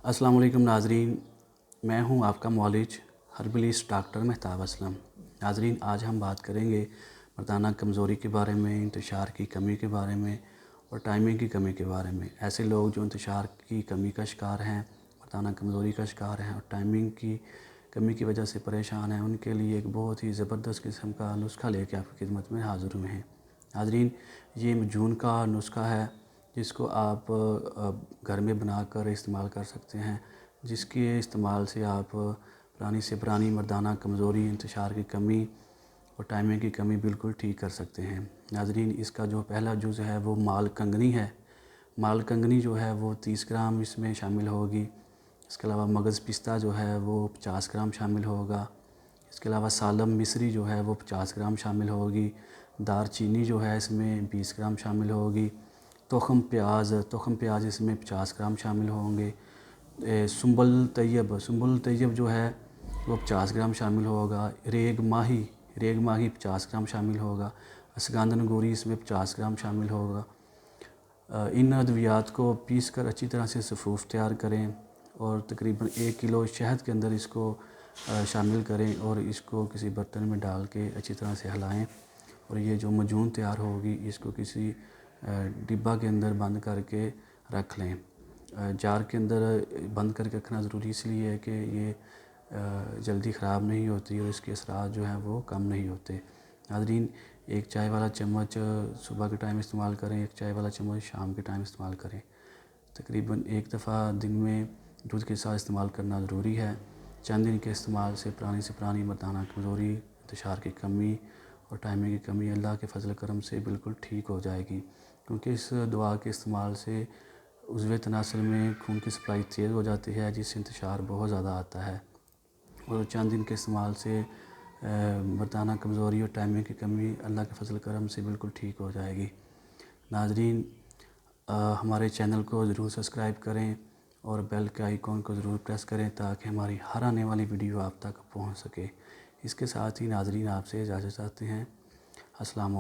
अस्सलाम वालेकुम नाज़रीन, मैं हूं आपका मौलिज हर्बलिस्ट डॉक्टर महताब असलम। नाज़रीन, आज हम बात करेंगे मर्दाना कमज़ोरी के बारे में, इंतशार की कमी के बारे में और टाइमिंग की कमी के बारे में। ऐसे लोग जो इंतशार की कमी का शिकार हैं, मर्दाना कमज़ोरी का शिकार हैं और टाइमिंग की कमी की वजह से परेशान हैं, उनके लिए एक बहुत ही ज़बरदस्त किस्म का नुस्खा लेके आपकी खिदमत में हाज़िर हुए हैं। नाज़रीन, ये मजून का नुस्खा है जिसको आप घर में बनाकर इस्तेमाल कर सकते हैं, जिसके इस्तेमाल से आप पुरानी से पुरानी मर्दाना कमज़ोरी, इंतशार की कमी और टाइमिंग की कमी बिल्कुल ठीक कर सकते हैं। नाज़रीन, इसका जो पहला जुज़ है वो माल कंगनी है। माल कंगनी जो है वो 30 ग्राम इसमें शामिल होगी। इसके अलावा मगज़ पिस्ता जो है वो 50 ग्राम शामिल होगा। इसके अलावा सालम मिस्री जो है वो 50 ग्राम शामिल होगी। दार चीनी जो है इसमें 20 ग्राम शामिल होगी। तोखम प्याज इसमें 50 ग्राम शामिल होंगे। सुंबल तैयब जो है वो 50 ग्राम शामिल होगा। रेग माही 50 ग्राम शामिल होगा। असगंधन अंगूरी इसमें 50 ग्राम शामिल होगा। इन अद्वियात को पीस कर अच्छी तरह से सफ़ूफ तैयार करें और तकरीबन 1 किलो शहद के अंदर इसको शामिल करें और इसको किसी बर्तन में डाल के अच्छी तरह से हिलाएं और ये जो मजून तैयार होगी इसको किसी डिब्बा के अंदर बंद करके रख लें। जार के अंदर बंद करके रखना ज़रूरी इसलिए है कि ये जल्दी ख़राब नहीं होती और इसके असरात जो हैं वो कम नहीं होते। नाज़रीन, एक चाय वाला चम्मच सुबह के टाइम इस्तेमाल करें, एक चाय वाला चम्मच शाम के टाइम इस्तेमाल करें। तकरीबन एक दफ़ा दिन में दूध के साथ इस्तेमाल करना ज़रूरी है। चंद दिन के इस्तेमाल से पुरानी मर्दाना कमज़ोरी, इंतशार की कमी और टाइमिंग की कमी अल्लाह के फजल करम से बिल्कुल ठीक हो जाएगी, क्योंकि इस दवा के इस्तेमाल से उज़्व तनासुल में खून की सप्लाई तेज़ हो जाती है, जिससे इंतशार बहुत ज़्यादा आता है और चंद दिन के इस्तेमाल से मर्दाना कमज़ोरी और टाइमिंग की कमी अल्लाह के फजल करम से बिल्कुल ठीक हो जाएगी। नाज़रीन, हमारे चैनल को ज़रूर सब्सक्राइब करें और बेल के आइकॉन को ज़रूर प्रेस करें ताकि हमारी हर आने वाली वीडियो आप तक पहुंच सके। इसके साथ ही नाज़रीन, आपसे इजाज़त चाहते हैं। अस्सलाम।